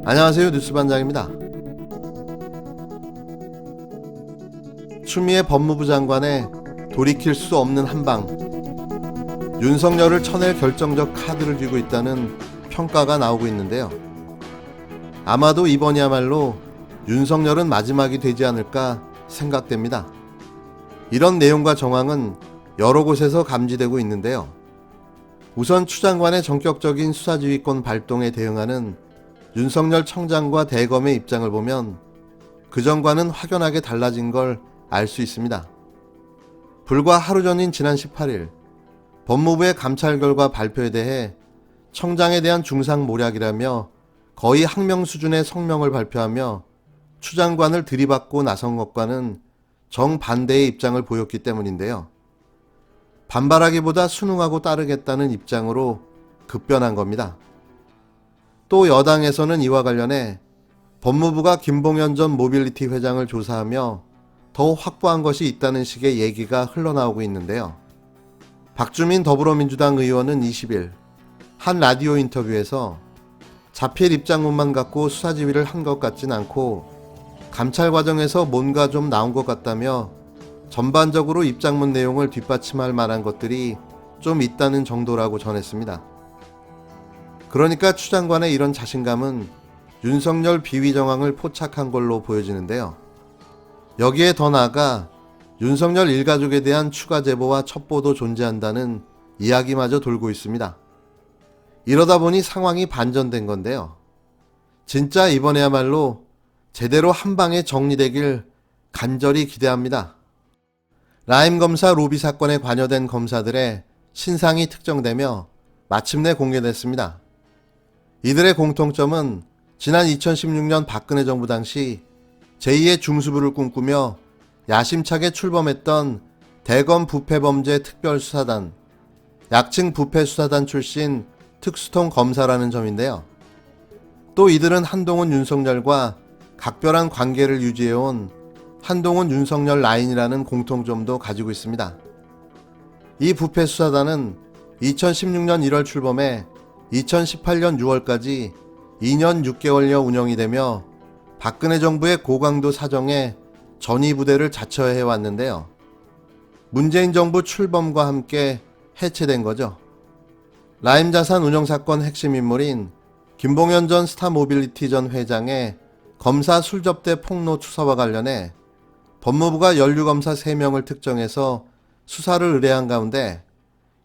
안녕하세요. 뉴스반장입니다. 추미애 법무부 장관의 돌이킬 수 없는 한방, 윤석열을 쳐낼 결정적 카드를 쥐고 있다는 평가가 나오고 있는데요. 아마도 이번이야말로 윤석열은 마지막이 되지 않을까 생각됩니다. 이런 내용과 정황은 여러 곳에서 감지되고 있는데요. 우선 추 장관의 전격적인 수사지휘권 발동에 대응하는 윤석열 청장과 대검의 입장을 보면 그전과는 확연하게 달라진 걸 알 수 있습니다. 불과 하루 전인 지난 18일 법무부의 감찰 결과 발표에 대해 청장에 대한 중상모략이라며 거의 항명 수준의 성명을 발표하며 추 장관을 들이받고 나선 것과는 정반대의 입장을 보였기 때문인데요. 반발하기보다 순응하고 따르겠다는 입장으로 급변한 겁니다. 또 여당에서는 이와 관련해 법무부가 김봉현 전 모빌리티 회장을 조사하며 더 확보한 것이 있다는 식의 얘기가 흘러나오고 있는데요. 박주민 더불어민주당 의원은 20일 한 라디오 인터뷰에서 자필 입장문만 갖고 수사지휘를 한 것 같진 않고 감찰 과정에서 뭔가 좀 나온 것 같다며 전반적으로 입장문 내용을 뒷받침할 만한 것들이 좀 있다는 정도라고 전했습니다. 그러니까 추 장관의 이런 자신감은 윤석열 비위 정황을 포착한 걸로 보여지는데요. 여기에 더 나아가 윤석열 일가족에 대한 추가 제보와 첩보도 존재한다는 이야기마저 돌고 있습니다. 이러다 보니 상황이 반전된 건데요. 진짜 이번에야말로 제대로 한 방에 정리되길 간절히 기대합니다. 라임 검사 로비 사건에 관여된 검사들의 신상이 특정되며 마침내 공개됐습니다. 이들의 공통점은 지난 2016년 박근혜 정부 당시 제2의 중수부를 꿈꾸며 야심차게 출범했던 대검 부패범죄특별수사단, 약칭 부패수사단 출신 특수통 검사라는 점인데요. 또 이들은 한동훈 윤석열과 각별한 관계를 유지해온 한동훈 윤석열 라인이라는 공통점도 가지고 있습니다. 이 부패수사단은 2016년 1월 출범해 2018년 6월까지 2년 6개월여 운영이 되며 박근혜 정부의 고강도 사정에 전위부대를 자처해 왔는데요. 문재인 정부 출범과 함께 해체된 거죠. 라임 자산 운영사건 핵심 인물인 김봉현 전 스타모빌리티 전 회장의 검사 술접대 폭로 추사와 관련해 법무부가 연루검사 3명을 특정해서 수사를 의뢰한 가운데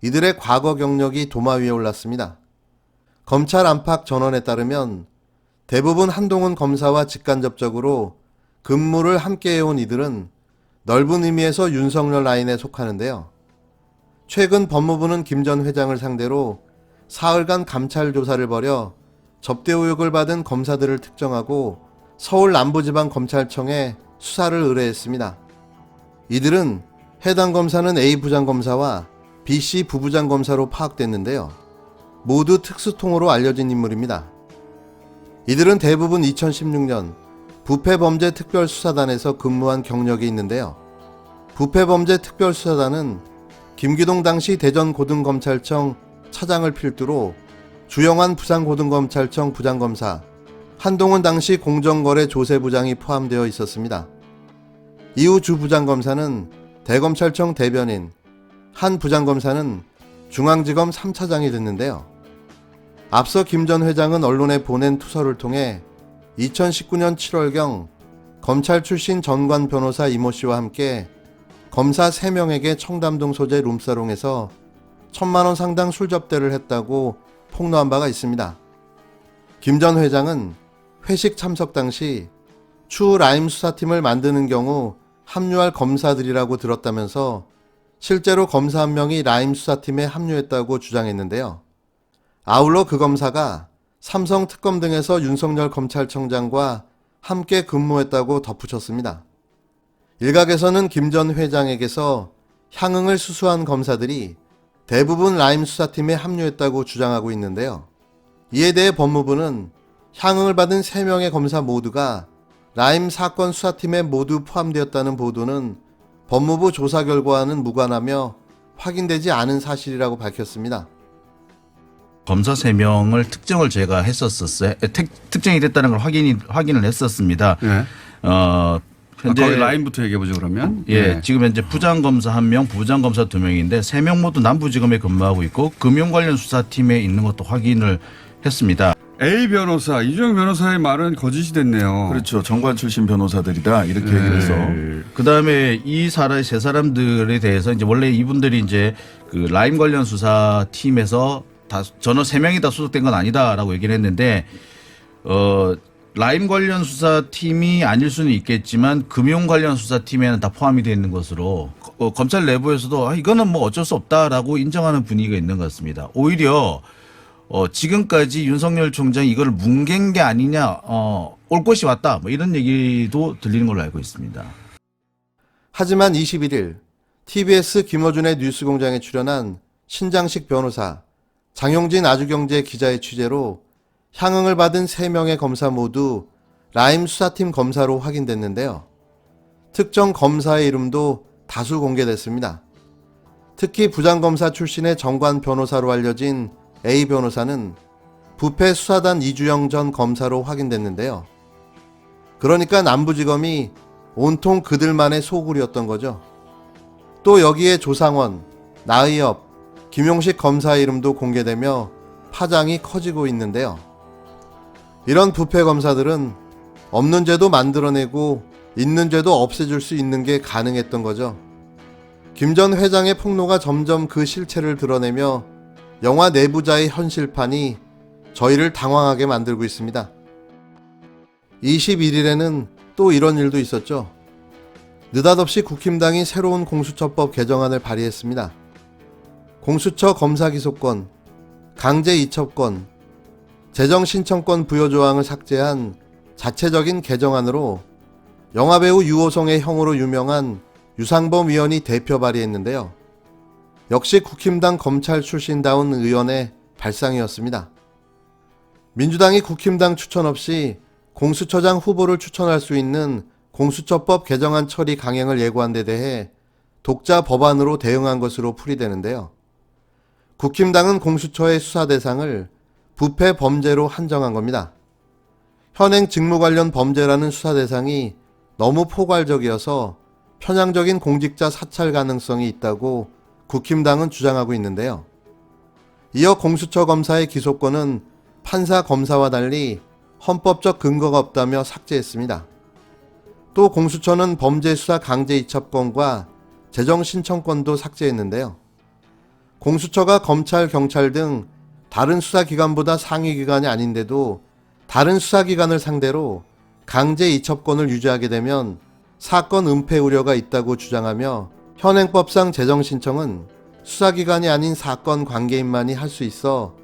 이들의 과거 경력이 도마 위에 올랐습니다. 검찰 안팎 전원에 따르면 대부분 한동훈 검사와 직간접적으로 근무를 함께 해온 이들은 넓은 의미에서 윤석열 라인에 속하는데요. 최근 법무부는 김 전 회장을 상대로 사흘간 감찰 조사를 벌여 접대 의혹을 받은 검사들을 특정하고 서울 남부지방검찰청에 수사를 의뢰했습니다. 이들은 해당 검사는 A 부장검사와 BC 부부장검사로 파악됐는데요. 모두 특수통으로 알려진 인물입니다. 이들은 대부분 2016년 부패범죄특별수사단에서 근무한 경력이 있는데요. 부패범죄특별수사단은 김기동 당시 대전고등검찰청 차장을 필두로 주영환 부산고등검찰청 부장검사, 한동훈 당시 공정거래 조세부장이 포함되어 있었습니다. 이후 주 부장검사는 대검찰청 대변인, 한 부장검사는 중앙지검 3차장이 됐는데요. 앞서 김 전 회장은 언론에 보낸 투서를 통해 2019년 7월경 검찰 출신 전관 변호사 이모 씨와 함께 검사 3명에게 청담동 소재 룸사롱에서 1,000만원 상당 술접대를 했다고 폭로한 바가 있습니다. 김 전 회장은 회식 참석 당시 추후 라임 수사팀을 만드는 경우 합류할 검사들이라고 들었다면서 실제로 검사 한 명이 라임 수사팀에 합류했다고 주장했는데요. 아울러 그 검사가 삼성 특검 등에서 윤석열 검찰청장과 함께 근무했다고 덧붙였습니다. 일각에서는 김 전 회장에게서 향응을 수수한 검사들이 대부분 라임 수사팀에 합류했다고 주장하고 있는데요. 이에 대해 법무부는 향응을 받은 3명의 검사 모두가 라임 사건 수사팀에 모두 포함되었다는 보도는 법무부 조사 결과와는 무관하며 확인되지 않은 사실이라고 밝혔습니다. 검사 3명을 특정을 제가 했었어요. 특정이 됐다는 걸 확인을 했었습니다. 예. 현재 거기 라인부터 얘기해 보죠 그러면. 예, 지금 현재 부장검사 1명, 부장검사 2명인데 3명 모두 남부지검에 근무하고 있고 금융 관련 수사팀에 있는 것도 확인을 했습니다. A 변호사, 이주영 변호사의 말은 거짓이 됐네요. 그렇죠. 정관 출신 변호사들이다 이렇게 얘기를 해서 그다음에 이 세 사람들에 대해서 이제 원래 이분들이 이제 그 라임 관련 수사 팀에서 다 전원 3명이 다 소속된 건 아니다라고 얘기를 했는데 라임 관련 수사 팀이 아닐 수는 있겠지만 금융 관련 수사 팀에는 다 포함이 되어 있는 것으로 검찰 내부에서도 이거는 뭐 어쩔 수 없다라고 인정하는 분위기가 있는 것 같습니다. 오히려 지금까지 윤석열 총장이 이걸 뭉갠 게 아니냐, 올 것이 왔다, 뭐 이런 얘기도 들리는 걸로 알고 있습니다. 하지만 21일 TBS 김어준의 뉴스공장에 출연한 신장식 변호사, 장용진 아주경제 기자의 취재로 향응을 받은 3명의 검사 모두 라임 수사팀 검사로 확인됐는데요. 특정 검사의 이름도 다수 공개됐습니다. 특히 부장검사 출신의 정관 변호사로 알려진 A 변호사는 부패 수사단 이주영 전 검사로 확인됐는데요. 그러니까 남부지검이 온통 그들만의 소굴이었던 거죠. 또 여기에 조상원, 나의엽, 김용식 검사의 이름도 공개되며 파장이 커지고 있는데요. 이런 부패 검사들은 없는 죄도 만들어내고 있는 죄도 없애줄 수 있는 게 가능했던 거죠. 김 전 회장의 폭로가 점점 그 실체를 드러내며 영화 내부자의 현실판이 저희를 당황하게 만들고 있습니다. 21일에는 또 이런 일도 있었죠. 느닷없이 국힘당이 새로운 공수처법 개정안을 발의했습니다. 공수처 검사 기소권, 강제 이첩권, 재정 신청권 부여 조항을 삭제한 자체적인 개정안으로 영화배우 유호성의 형으로 유명한 유상범 의원이 대표 발의했는데요. 역시 국힘당 검찰 출신다운 의원의 발상이었습니다. 민주당이 국힘당 추천 없이 공수처장 후보를 추천할 수 있는 공수처법 개정안 처리 강행을 예고한 데 대해 독자 법안으로 대응한 것으로 풀이되는데요. 국힘당은 공수처의 수사 대상을 부패 범죄로 한정한 겁니다. 현행 직무 관련 범죄라는 수사 대상이 너무 포괄적이어서 편향적인 공직자 사찰 가능성이 있다고 국힘당은 주장하고 있는데요. 이어 공수처 검사의 기소권은 판사 검사와 달리 헌법적 근거가 없다며 삭제했습니다. 또 공수처는 범죄 수사 강제 이첩권과 재정 신청권도 삭제했는데요. 공수처가 검찰, 경찰 등 다른 수사기관보다 상위기관이 아닌데도 다른 수사기관을 상대로 강제 이첩권을 유지하게 되면 사건 은폐 우려가 있다고 주장하며 현행법상 재정 신청은 수사기관이 아닌 사건 관계인만이 할 수 있어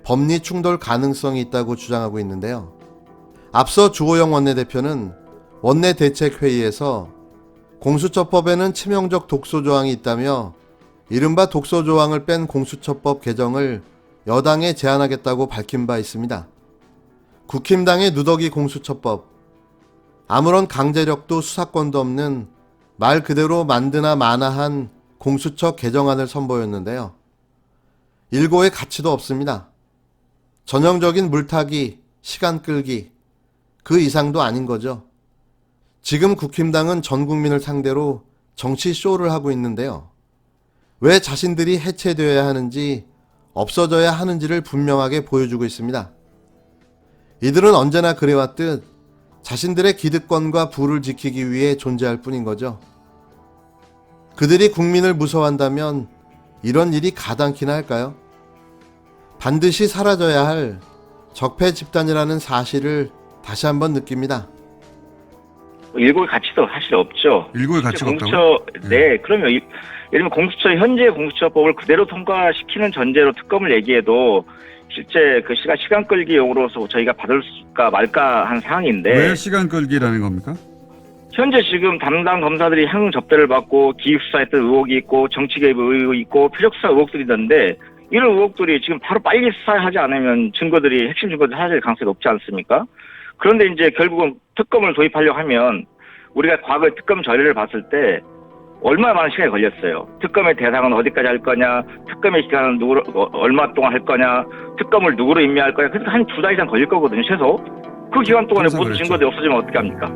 법리 충돌 가능성이 있다고 주장하고 있는데요. 앞서 주호영 원내대표는 원내대책회의에서 공수처법에는 치명적 독소조항이 있다며 이른바 독소조항을 뺀 공수처법 개정을 여당에 제안하겠다고 밝힌 바 있습니다. 국힘당의 누더기 공수처법, 아무런 강제력도 수사권도 없는 말 그대로 만드나 마나한 공수처 개정안을 선보였는데요. 일고의 가치도 없습니다. 전형적인 물타기, 시간 끌기, 그 이상도 아닌 거죠. 지금 국힘당은 전 국민을 상대로 정치 쇼를 하고 있는데요. 왜 자신들이 해체되어야 하는지, 없어져야 하는지를 분명하게 보여주고 있습니다. 이들은 언제나 그래왔듯 자신들의 기득권과 부를 지키기 위해 존재할 뿐인 거죠. 그들이 국민을 무서워한다면 이런 일이 가당키나 할까요? 반드시 사라져야 할 적폐 집단이라는 사실을 다시 한번 느낍니다. 일고의 가치도 사실 없죠. 일고의 가치가 공수처, 없다고요? 네, 그러면 예를 들면 현재 공수처법을 그대로 통과시키는 전제로 특검을 얘기해도 실제 그 시간 끌기용으로서 저희가 받을까 말까 한 상황인데. 왜 시간 끌기라는 겁니까? 현재 지금 담당 검사들이 향 접대를 받고 기획 수사했던 의혹이 있고 정치 개입 의혹이 있고 표적 수사 의혹들이 있는데 이런 의혹들이 지금 바로 빨리 수사하지 않으면 증거들이 핵심 증거들이 사라질 가능성이 높지 않습니까? 그런데 이제 결국은 특검을 도입하려고 하면 우리가 과거의 특검 전례를 봤을 때 얼마나 많은 시간이 걸렸어요. 특검의 대상은 어디까지 할 거냐, 특검의 기간은 얼마 동안 할 거냐, 특검을 누구로 임명할 거냐. 그래서 한 2달 이상 걸릴 거거든요, 최소. 그 기간 동안에 항상 모든 그랬죠. 증거들이 없어지면 어떻게 합니까?